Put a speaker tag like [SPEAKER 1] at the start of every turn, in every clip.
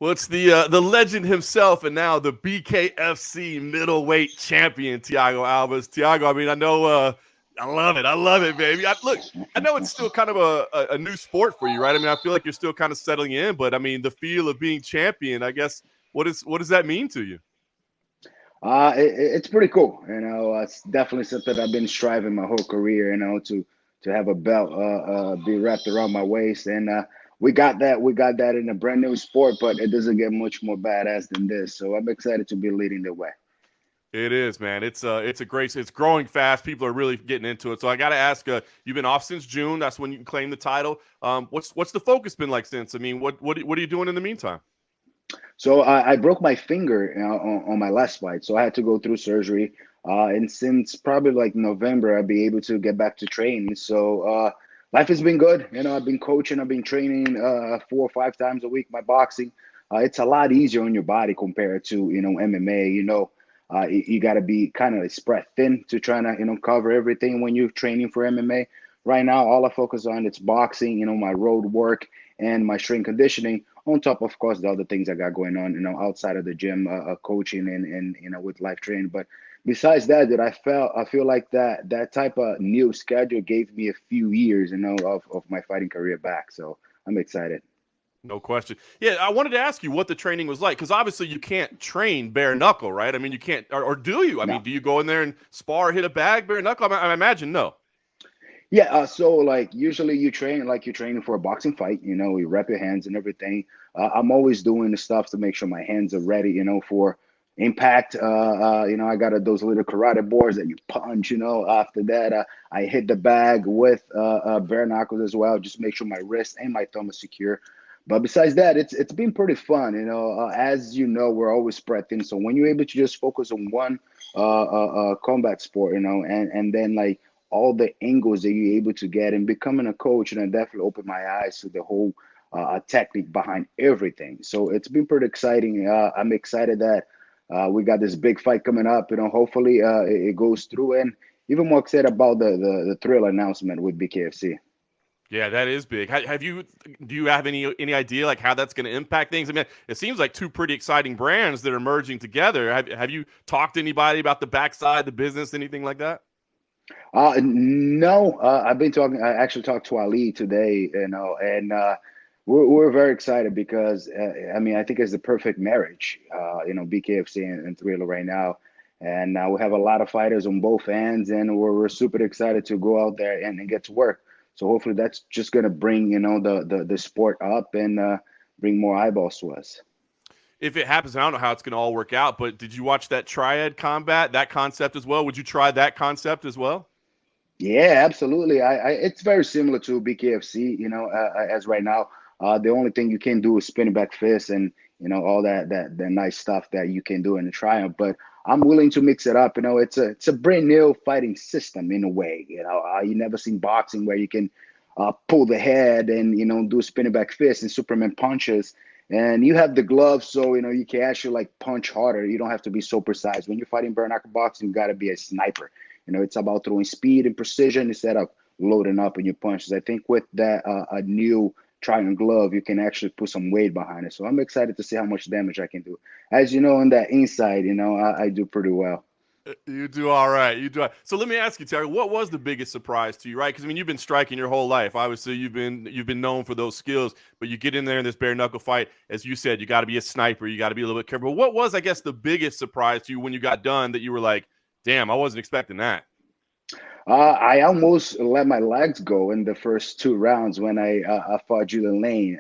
[SPEAKER 1] Well, it's the legend himself, and now the BKFC middleweight champion, Thiago Alves. Thiago, I mean, I know, I love it, baby. Look, I know it's still kind of a new sport for you, right? I mean, I feel like you're still kind of settling in, but I mean, the feel of being champion, I guess, what does that mean to you?
[SPEAKER 2] It's pretty cool. It's definitely something I've been striving my whole career. To have a belt be wrapped around my waist, and we got that. We got that in a brand new sport, but it doesn't get much more badass than this. So I'm excited to be leading the way.
[SPEAKER 1] It is, man. It's a great. It's growing fast. People are really getting into it. So I got to ask. You've been off since June. That's when you can claim the title. What's the focus been like since? I mean, what are you doing in the meantime?
[SPEAKER 2] So I broke my finger on my last fight, so I had to go through surgery. And since probably like November, I'll be able to get back to training. So life has been good. I've been coaching, I've been training 4 or 5 times a week. My boxing, it's a lot easier on your body compared to MMA. You got to be kind of spread thin to try to cover everything when you're training for MMA. Right now, all I focus on it's boxing. My road work and my strength conditioning on top, of course, the other things I got going on, outside of the gym, coaching and with life training. But besides that, I feel like that type of new schedule gave me a few years, of my fighting career back. So I'm excited.
[SPEAKER 1] No question. Yeah, I wanted to ask you what the training was like because obviously you can't train bare knuckle, right? I mean, you can't, or do you? I mean,
[SPEAKER 2] Now,
[SPEAKER 1] do you go in there and spar, hit a bag bare knuckle? I imagine no.
[SPEAKER 2] yeah. So like usually you train like you're training for a boxing fight. You wrap your hands and everything. I'm always doing the stuff to make sure my hands are ready. For impact. I got those little karate boards that you punch. After that, I hit the bag with bare knuckles as well. Just make sure my wrist and my thumb is secure. But besides that, it's been pretty fun. As you know, we're always spread thin. So when you're able to just focus on one combat sport, and then like all the angles that you're able to get and becoming a coach, definitely opened my eyes to the whole technique behind everything. So it's been pretty exciting. I'm excited that we got this big fight coming up. Hopefully it goes through, and even more excited about the thrill announcement with BKFC.
[SPEAKER 1] Yeah, that is big. Have you do you have any idea like how that's going to impact things? I mean, it seems like two pretty exciting brands that are merging together. Have you talked to anybody about the backside, the business, anything like that?
[SPEAKER 2] No, I've been talking. I actually talked to Ali today, and we're very excited because I mean I think it's the perfect marriage. BKFC and Thriller right now, and we have a lot of fighters on both ends, and we're super excited to go out there and get to work. So hopefully that's just gonna bring the sport up and bring more eyeballs to us.
[SPEAKER 1] If it happens, I don't know how it's going to all work out, but did you watch that triad combat, that concept as well? Would you try that concept as well?
[SPEAKER 2] Yeah, absolutely. It's very similar to BKFC, as right now. The only thing you can do is spinning back fists and all that nice stuff that you can do in the triumph. But I'm willing to mix it up. It's a brand new fighting system in a way. You never seen boxing where you can pull the head and do spinning back fists and Superman punches. And you have the gloves, so you can actually like punch harder. You don't have to be so precise. When you're fighting bare knuckle boxing, you got to be a sniper. It's about throwing speed and precision instead of loading up in your punches. I think with that a new Triton glove, you can actually put some weight behind it. So I'm excited to see how much damage I can do. As you know, on that inside, I do pretty well.
[SPEAKER 1] You do all right. You do. So let me ask you, Terry, what was the biggest surprise to you? Right? Because I mean, you've been striking your whole life. Obviously, you've been known for those skills. But you get in there in this bare knuckle fight, as you said, you got to be a sniper. You got to be a little bit careful. What was, I guess, the biggest surprise to you when you got done that you were like, "Damn, I wasn't expecting that."
[SPEAKER 2] I almost let my legs go in the first 2 rounds when I fought Julian Lane.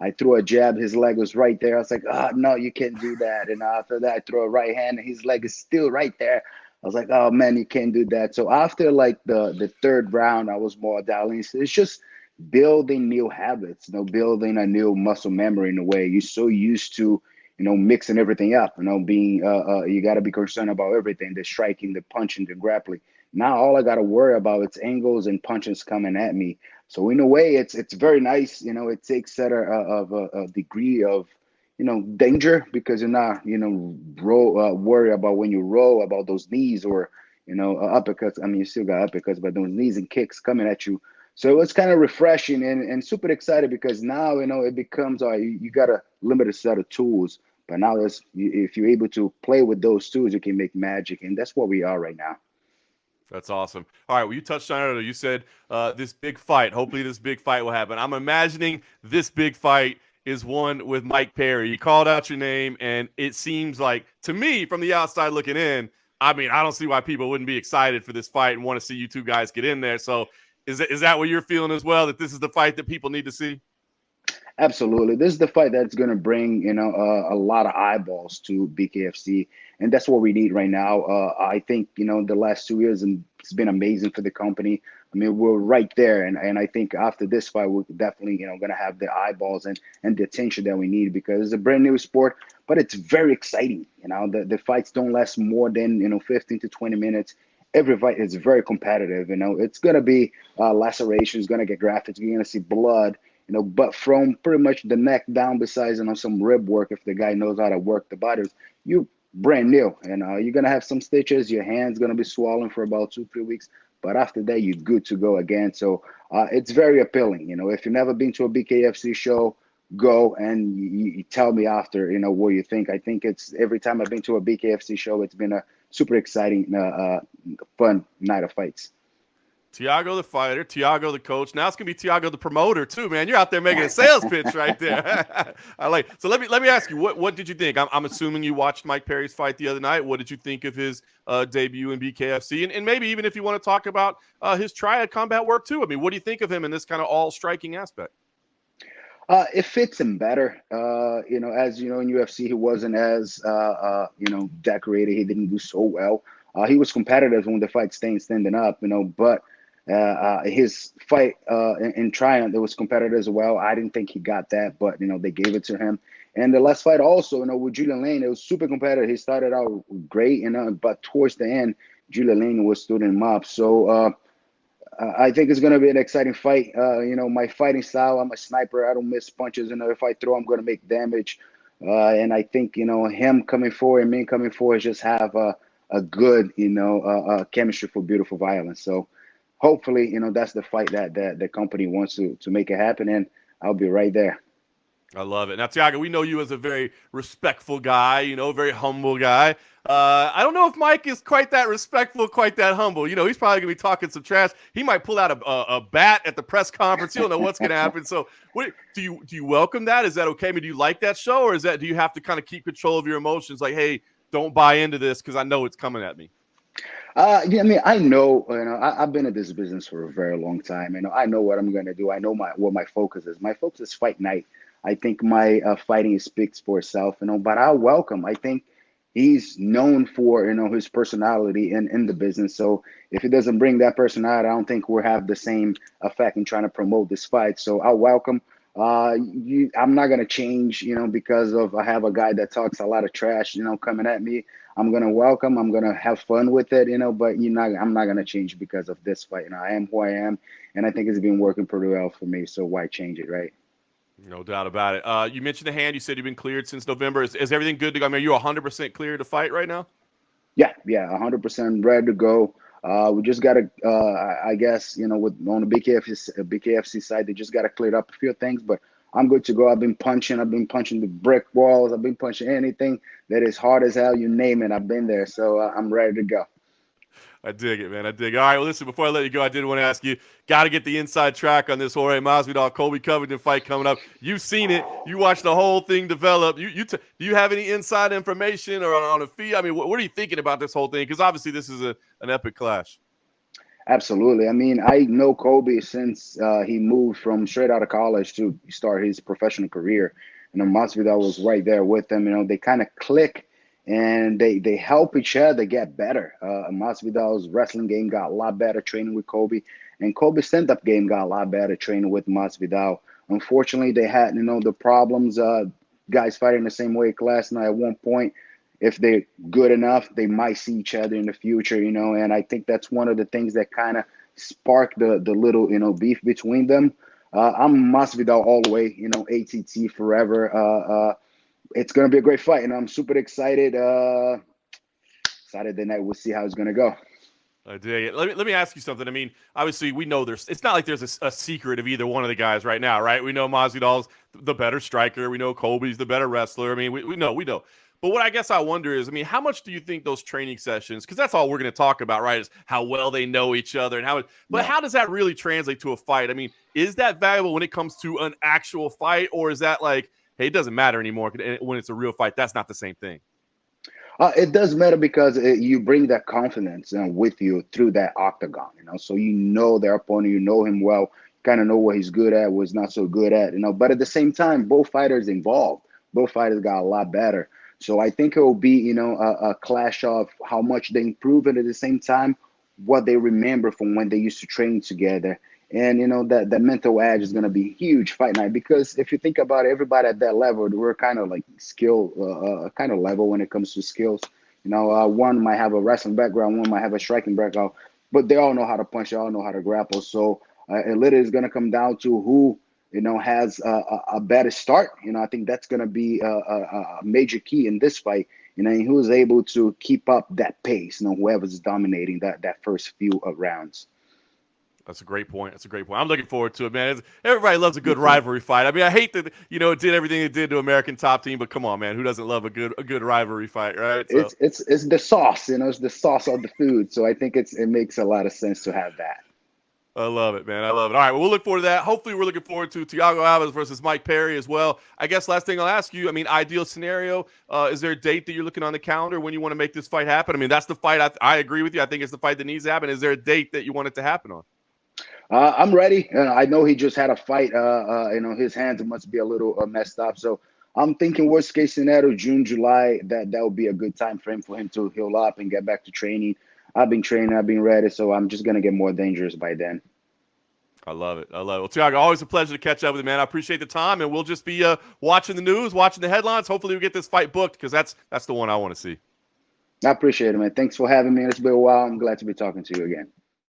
[SPEAKER 2] I threw a jab, his leg was right there. I was like, no, you can't do that. And after that, I throw a right hand, and his leg is still right there. I was like, oh man, you can't do that. So after like the third round, I was more dialing. So it's just building new habits, building a new muscle memory in a way. You're so used to, mixing everything up, being you got to be concerned about everything, the striking, the punching, the grappling. Now all I got to worry about is angles and punches coming at me. So in a way, it's very nice. It takes that of a degree of danger because you're not worry about when you roll about those knees or uppercuts. I mean, you still got uppercuts, but those knees and kicks coming at you. So it's kind of refreshing and super excited because now it becomes you got to limited set of tools. But now if you're able to play with those tools, you can make magic, and that's what we are right now.
[SPEAKER 1] That's awesome. All right, well, you touched on it earlier. You said this big fight. Hopefully, this big fight will happen. I'm imagining this big fight is one with Mike Perry. You called out your name, and it seems like, to me, from the outside looking in, I mean, I don't see why people wouldn't be excited for this fight and want to see you two guys get in there. So, is that what you're feeling as well? That this is the fight that people need to see?
[SPEAKER 2] Absolutely. This is the fight that's going to bring, a lot of eyeballs to BKFC. And that's what we need right now. I think, the last 2 years, and it's been amazing for the company. I mean, we're right there. And I think after this fight, we're definitely, going to have the eyeballs and the attention that we need, because it's a brand new sport, but it's very exciting. The fights don't last more than, 15 to 20 minutes. Every fight is very competitive. It's going to be lacerations, going to get graphics. You're going to see blood. But from pretty much the neck down, besides, some rib work, if the guy knows how to work the body, you brand new. And you're going to have some stitches. Your hand's going to be swollen for about 2, 3 weeks. But after that, you're good to go again. So it's very appealing. If you've never been to a BKFC show, go and you tell me after, what you think. I think it's every time I've been to a BKFC show, it's been a super exciting, fun night of fights.
[SPEAKER 1] Thiago the fighter, Thiago the coach. Now it's gonna be Thiago the promoter too, man. You're out there making a sales pitch right there. I like. So let me ask you, what did you think? I'm assuming you watched Mike Perry's fight the other night. What did you think of his debut in BKFC? And maybe even if you want to talk about his triad combat work too. I mean, what do you think of him in this kind of all striking aspect?
[SPEAKER 2] It fits him better. As you know, in UFC, he wasn't as decorated. He didn't do so well. He was competitive when the fight standing up, but his fight in Triumph, it was competitive as well. I didn't think he got that, but they gave it to him. And the last fight also, with Julian Lane, it was super competitive. He started out great, but towards the end, Julian Lane was stood him up. So I think it's going to be an exciting fight. My fighting style, I'm a sniper. I don't miss punches. If I throw, I'm going to make damage. And I think, him coming forward and me coming forward just have a good, chemistry for beautiful violence. So hopefully, that's the fight that the company wants to make it happen. And I'll be right there.
[SPEAKER 1] I love it. Now, Thiago, we know you as a very respectful guy, very humble guy. I don't know if Mike is quite that respectful, quite that humble. He's probably going to be talking some trash. He might pull out a bat at the press conference. You don't know what's going to happen. So do you welcome that? Is that okay? I mean, do you like that show, or do you have to kind of keep control of your emotions? Like, hey, don't buy into this because I know it's coming at me.
[SPEAKER 2] Yeah, I mean, I know, I've been in this business for a very long time. I know what I'm going to do. I know what my focus is. My focus is fight night. I think my fighting speaks for itself, but I welcome. I think he's known for, his personality in the business. So if he doesn't bring that personality, I don't think we'll have the same effect in trying to promote this fight. So I welcome. I'm not going to change, because of I have a guy that talks a lot of trash, coming at me. I'm going to welcome. I'm going to have fun with it, but I'm not going to change because of this fight. I am who I am, and I think it's been working pretty well for me. So why change it, right?
[SPEAKER 1] No doubt about it. You mentioned the hand. You said you've been cleared since November. Is everything good to go? I mean, are you 100% clear to fight right now?
[SPEAKER 2] Yeah, 100% ready to go. We just got to, I guess, on the BKFC side, they just got to clear up a few things, but I'm good to go. I've been punching the brick walls. I've been punching anything that is hard as hell. You name it, I've been there. So I'm ready to go.
[SPEAKER 1] I dig it, man. I dig it. All right, well, listen, before I let you go, I did want to ask you, got to get the inside track on this Jorge Masvidal, Colby Covington fight coming up. You've seen it. You watched the whole thing develop. Do you have any inside information or on a fee? I mean, what are you thinking about this whole thing? Because obviously this is an epic clash.
[SPEAKER 2] Absolutely. I mean, I know Kobe since he moved from straight out of college to start his professional career. Masvidal was right there with him. They kind of click and they help each other get better. Masvidal's wrestling game got a lot better training with Kobe, and Kobe's stand-up game got a lot better training with Masvidal. Unfortunately, they had, the problems, guys fighting the same weight class. Now, at one point, if they're good enough, they might see each other in the future, and I think that's one of the things that kind of sparked the little, beef between them. I'm Masvidal all the way, ATT forever. It's going to be a great fight, and I'm super excited. Saturday night, we'll see how it's going to go.
[SPEAKER 1] I dig it. Let me ask you something. I mean, obviously, we know it's not like there's a secret of either one of the guys right now, right? We know Masvidal's the better striker. We know Colby's the better wrestler. I mean, we know. But what I guess I wonder is, I mean, how much do you think those training sessions, because that's all we're going to talk about, right, is how well they know each other and but
[SPEAKER 2] Yeah.
[SPEAKER 1] how does that really translate to a fight? I mean, is that valuable when it comes to an actual fight, or is that like, hey, it doesn't matter anymore when it's a real fight? That's not the same thing.
[SPEAKER 2] It does matter because you bring that confidence with you through that octagon, so you know their opponent, you know him well, kind of know what he's good at, what he's not so good at, but at the same time, both fighters involved, both fighters got a lot better. So I think it will be, a clash of how much they improve, and at the same time, what they remember from when they used to train together. And that mental edge is going to be huge fight night, because if you think about it, everybody at that level, we're kind of like skill kind of level when it comes to skills. One might have a wrestling background, one might have a striking background, but they all know how to punch, they all know how to grapple. So it literally is going to come down to who has a better start. I think that's going to be a major key in this fight. And who's able to keep up that pace. Whoever's dominating that first few rounds.
[SPEAKER 1] That's a great point. I'm looking forward to it, man. Everybody loves a good rivalry fight. I mean, I hate that it did everything it did to American Top Team, but come on, man, who doesn't love a good rivalry fight, right? So.
[SPEAKER 2] It's the sauce, it's the sauce of the food. So I think it makes a lot of sense to have that.
[SPEAKER 1] I love it, man. I love it. All right, well, we'll look forward to that. Hopefully, we're looking forward to Thiago Alves versus Mike Perry as well. I guess last thing I'll ask you, I mean, ideal scenario, is there a date that you're looking on the calendar when you want to make this fight happen? I mean, that's the fight. I agree with you. I think it's the fight that needs to happen. Is there a date that you want it to happen on?
[SPEAKER 2] I'm ready. I know he just had a fight. His hands must be a little messed up. So I'm thinking worst case scenario, June, July, that would be a good time frame for him to heal up and get back to training. I've been training, I've been ready, so I'm just going to get more dangerous by then.
[SPEAKER 1] I love it. Well, Thiago, always a pleasure to catch up with you, man. I appreciate the time, and we'll just be watching the news, watching the headlines. Hopefully we get this fight booked, because that's the one I want to see.
[SPEAKER 2] I appreciate it, man. Thanks for having me. It's been a while. I'm glad to be talking to you again.